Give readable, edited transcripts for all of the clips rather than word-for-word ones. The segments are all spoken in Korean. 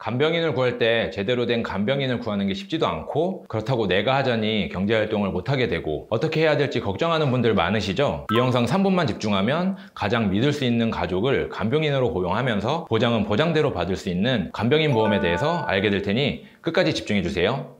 간병인을 구할 때 제대로 된 간병인을 구하는 게 쉽지도 않고, 그렇다고 내가 하자니 경제활동을 못하게 되고 어떻게 해야 될지 걱정하는 분들 많으시죠? 이 영상 3분만 집중하면 가장 믿을 수 있는 가족을 간병인으로 고용하면서 보장은 보장대로 받을 수 있는 간병인 보험에 대해서 알게 될 테니 끝까지 집중해주세요.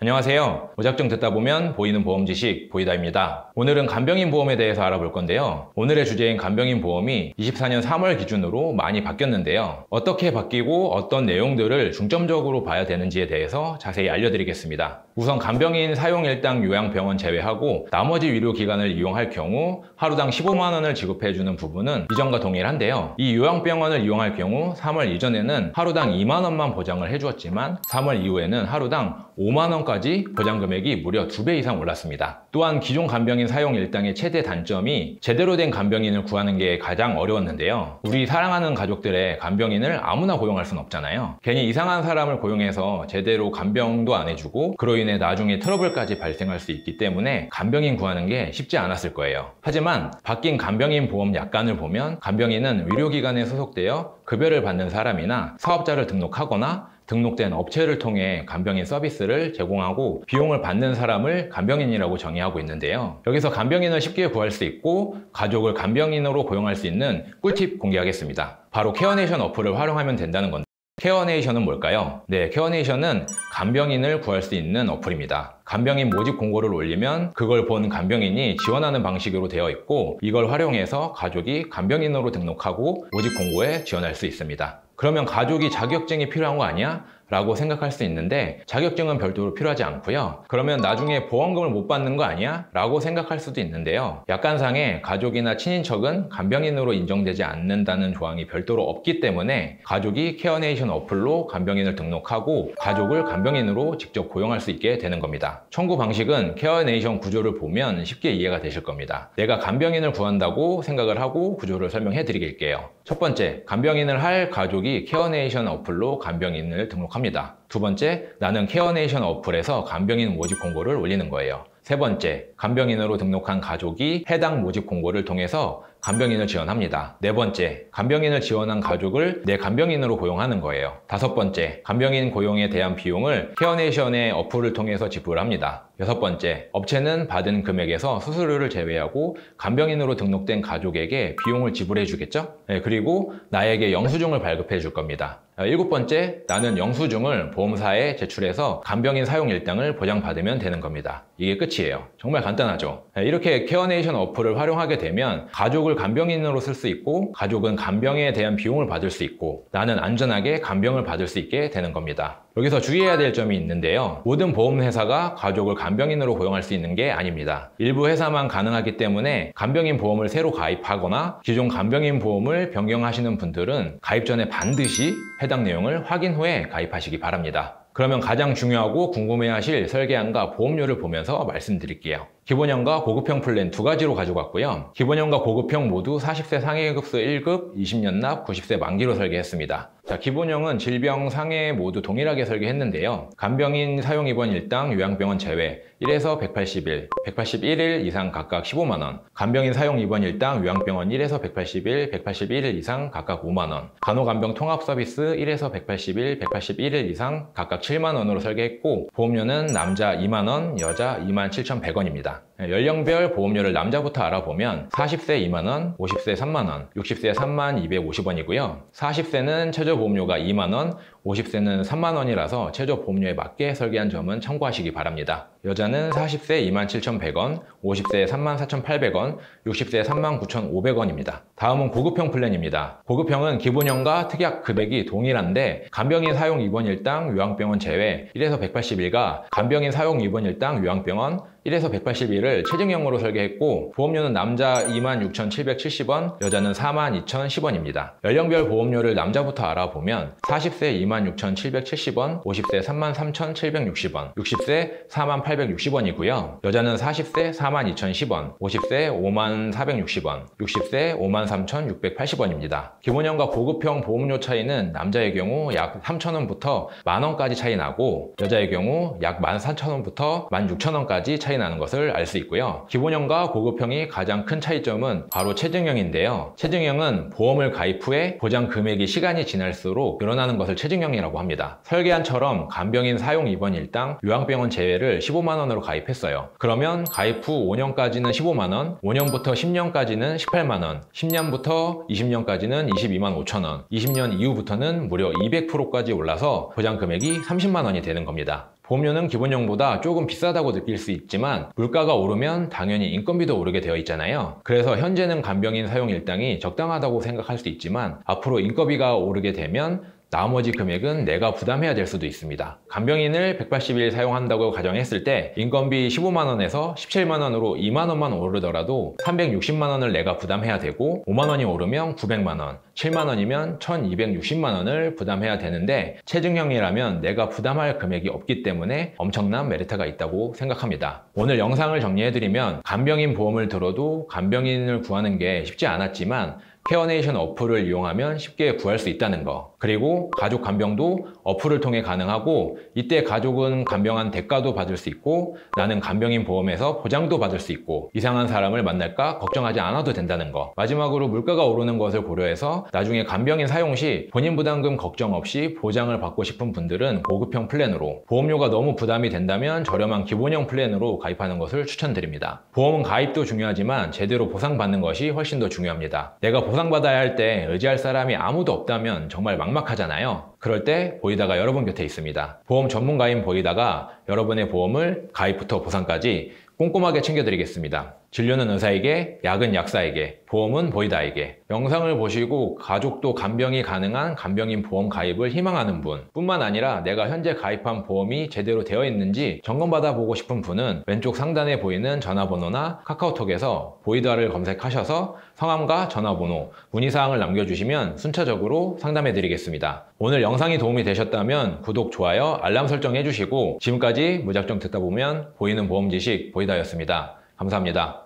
안녕하세요. 오작정 듣다 보면 보이는 보험 지식 보이다입니다. 오늘은 간병인 보험에 대해서 알아볼 건데요. 오늘의 주제인 간병인 보험이 24년 3월 기준으로 많이 바뀌었는데요. 어떻게 바뀌고 어떤 내용들을 중점적으로 봐야 되는지에 대해서 자세히 알려드리겠습니다. 우선 간병인 사용일당 요양병원 제외하고 나머지 의료기관을 이용할 경우 하루당 15만 원을 지급해주는 부분은 이전과 동일한데요. 이 요양병원을 이용할 경우 3월 이전에는 하루당 2만 원만 보장을 해주었지만 3월 이후에는 하루당 5만 원까지 보장 금액이 무려 2배 이상 올랐습니다. 또한 기존 간병인 사용 일당의 최대 단점이 제대로 된 간병인을 구하는 게 가장 어려웠는데요. 우리 사랑하는 가족들의 간병인을 아무나 고용할 순 없잖아요. 괜히 이상한 사람을 고용해서 제대로 간병도 안 해주고 그로 인해 나중에 트러블까지 발생할 수 있기 때문에 간병인 구하는 게 쉽지 않았을 거예요. 하지만 바뀐 간병인 보험 약관을 보면 간병인은 의료기관에 소속되어 급여를 받는 사람이나 사업자를 등록하거나 등록된 업체를 통해 간병인 서비스를 제공하고 비용을 받는 사람을 간병인이라고 정의하고 있는데요. 여기서 간병인을 쉽게 구할 수 있고 가족을 간병인으로 고용할 수 있는 꿀팁 공개하겠습니다. 바로 케어네이션 어플을 활용하면 된다는 건데, 케어네이션은 뭘까요? 네, 케어네이션은 간병인을 구할 수 있는 어플입니다. 간병인 모집 공고를 올리면 그걸 본 간병인이 지원하는 방식으로 되어 있고, 이걸 활용해서 가족이 간병인으로 등록하고 모집 공고에 지원할 수 있습니다. 그러면 가족이 자격증이 필요한 거 아니야? 라고 생각할 수 있는데 자격증은 별도로 필요하지 않고요. 그러면 나중에 보험금을 못 받는 거 아니야? 라고 생각할 수도 있는데요. 약관상에 가족이나 친인척은 간병인으로 인정되지 않는다는 조항이 별도로 없기 때문에 가족이 케어네이션 어플로 간병인을 등록하고 가족을 간병인으로 직접 고용할 수 있게 되는 겁니다. 청구 방식은 케어네이션 구조를 보면 쉽게 이해가 되실 겁니다. 내가 간병인을 구한다고 생각을 하고 구조를 설명해 드릴게요. 첫 번째, 간병인을 할 가족이 케어네이션 어플로 간병인을 등록합니다. 두 번째, 나는 케어네이션 어플에서 간병인 모집 공고를 올리는 거예요. 세 번째, 간병인으로 등록한 가족이 해당 모집 공고를 통해서 간병인을 지원합니다. 네 번째, 간병인을 지원한 가족을 내 간병인으로 고용하는 거예요. 다섯 번째, 간병인 고용에 대한 비용을 케어네이션의 어플을 통해서 지불합니다. 여섯 번째, 업체는 받은 금액에서 수수료를 제외하고 간병인으로 등록된 가족에게 비용을 지불해 주겠죠? 네, 그리고 나에게 영수증을 발급해 줄 겁니다. 일곱 번째, 나는 영수증을 보험사에 제출해서 간병인 사용 일당을 보장받으면 되는 겁니다. 이게 끝이에요. 정말 간단하죠? 이렇게 케어네이션 어플을 활용하게 되면 가족을 간병인으로 쓸 수 있고 가족은 간병에 대한 비용을 받을 수 있고 나는 안전하게 간병을 받을 수 있게 되는 겁니다. 여기서 주의해야 될 점이 있는데요. 모든 보험회사가 가족을 간병인으로 고용할 수 있는 게 아닙니다. 일부 회사만 가능하기 때문에 간병인 보험을 새로 가입하거나 기존 간병인 보험을 변경하시는 분들은 가입 전에 반드시 해당 내용을 확인 후에 가입하시기 바랍니다. 그러면 가장 중요하고 궁금해하실 설계안과 보험료를 보면서 말씀드릴게요. 기본형과 고급형 플랜 두 가지로 가져갔고요. 기본형과 고급형 모두 40세 상해급수 1급, 20년 납, 90세 만기로 설계했습니다. 자, 기본형은 질병 상해 모두 동일하게 설계했는데요. 간병인 사용 입원 일당 요양병원 제외 1에서 180일, 181일 이상 각각 15만 원, 간병인 사용 입원 일당 요양병원 1에서 180일, 181일 이상 각각 5만 원, 간호간병 통합 서비스 1에서 180일, 181일 이상 각각 7만 원으로 설계했고 보험료는 남자 2만 원, 여자 27,100원입니다. 연령별 보험료를 남자부터 알아보면 40세 2만원, 50세 3만원, 60세 3250원이고요. 40세는 최저 보험료가 2만원, 50세는 3만원이라서 최저 보험료에 맞게 설계한 점은 참고하시기 바랍니다. 여자는 40세 27,100원, 50세 34,800원, 60세 39,500원입니다. 다음은 고급형 플랜입니다. 고급형은 기본형과 특약 금액이 동일한데 간병인 사용 입원 일당 요양병원 제외 1에서 180일과 간병인 사용 입원 일당 요양병원 1에서 180일을 체증형으로 설계했고 보험료는 남자 26,770원, 여자는 42,010원입니다. 연령별 보험료를 남자부터 알아보면 40세 26,770원, 50세 33,760원, 60세 48,660원이고요. 여자는 40세 42,010원, 50세 54,460원, 60세 53,680원입니다. 기본형과 고급형 보험료 차이는 남자의 경우 약 3,000원부터 만원까지 차이 나고 여자의 경우 약 14,000원부터 16,000원까지 차이 나는 것을 알 수 있고요. 기본형과 고급형이 가장 큰 차이점은 바로 체증형인데요. 체증형은 보험을 가입 후에 보장 금액이 시간이 지날수록 늘어나는 것을 체증형이라고 합니다. 설계안처럼 간병인 사용 입원 일당 요양병원 제외를 15만 원으로 가입했어요. 그러면 가입 후 5년까지는 15만 원, 5년부터 10년까지는 18만 원, 10년부터 20년까지는 22만 5천 원, 20년 이후부터는 무려 200%까지 올라서 보장 금액이 30만 원이 되는 겁니다. 보험료는 기본형보다 조금 비싸다고 느낄 수 있지만 물가가 오르면 당연히 인건비도 오르게 되어 있잖아요. 그래서 현재는 간병인 사용 일당이 적당하다고 생각할 수 있지만 앞으로 인건비가 오르게 되면 나머지 금액은 내가 부담해야 될 수도 있습니다. 간병인을 180일 사용한다고 가정했을 때 인건비 15만 원에서 17만 원으로 2만 원만 오르더라도 360만 원을 내가 부담해야 되고 5만 원이 오르면 900만 원, 7만 원이면 1260만 원을 부담해야 되는데 체증형이라면 내가 부담할 금액이 없기 때문에 엄청난 메리트가 있다고 생각합니다. 오늘 영상을 정리해드리면 간병인 보험을 들어도 간병인을 구하는 게 쉽지 않았지만 케어네이션 어플을 이용하면 쉽게 구할 수 있다는 거, 그리고 가족 간병도 어플을 통해 가능하고 이때 가족은 간병한 대가도 받을 수 있고 나는 간병인 보험에서 보장도 받을 수 있고 이상한 사람을 만날까 걱정하지 않아도 된다는 거, 마지막으로 물가가 오르는 것을 고려해서 나중에 간병인 사용 시 본인 부담금 걱정 없이 보장을 받고 싶은 분들은 고급형 플랜으로, 보험료가 너무 부담이 된다면 저렴한 기본형 플랜으로 가입하는 것을 추천드립니다. 보험은 가입도 중요하지만 제대로 보상받는 것이 훨씬 더 중요합니다. 내가 보상받아야 할 때 의지할 사람이 아무도 없다면 정말 막막하잖아요. 그럴 때 보이다가 여러분 곁에 있습니다. 보험 전문가인 보이다가 여러분의 보험을 가입부터 보상까지 꼼꼼하게 챙겨드리겠습니다. 진료는 의사에게, 약은 약사에게, 보험은 보이다에게. 영상을 보시고 가족도 간병이 가능한 간병인 보험 가입을 희망하는 분 뿐만 아니라 내가 현재 가입한 보험이 제대로 되어 있는지 점검받아 보고 싶은 분은 왼쪽 상단에 보이는 전화번호나 카카오톡에서 보이다를 검색하셔서 성함과 전화번호, 문의사항을 남겨주시면 순차적으로 상담해 드리겠습니다. 오늘 영상이 도움이 되셨다면 구독, 좋아요, 알람 설정 해주시고 지금까지 무작정 듣다 보면 보이는 보험 지식 보이다였습니다. 감사합니다.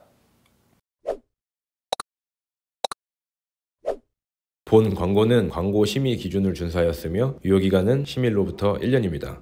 본 광고는 광고 심의 기준을 준수하였으며 유효기간은 심의로부터 1년입니다.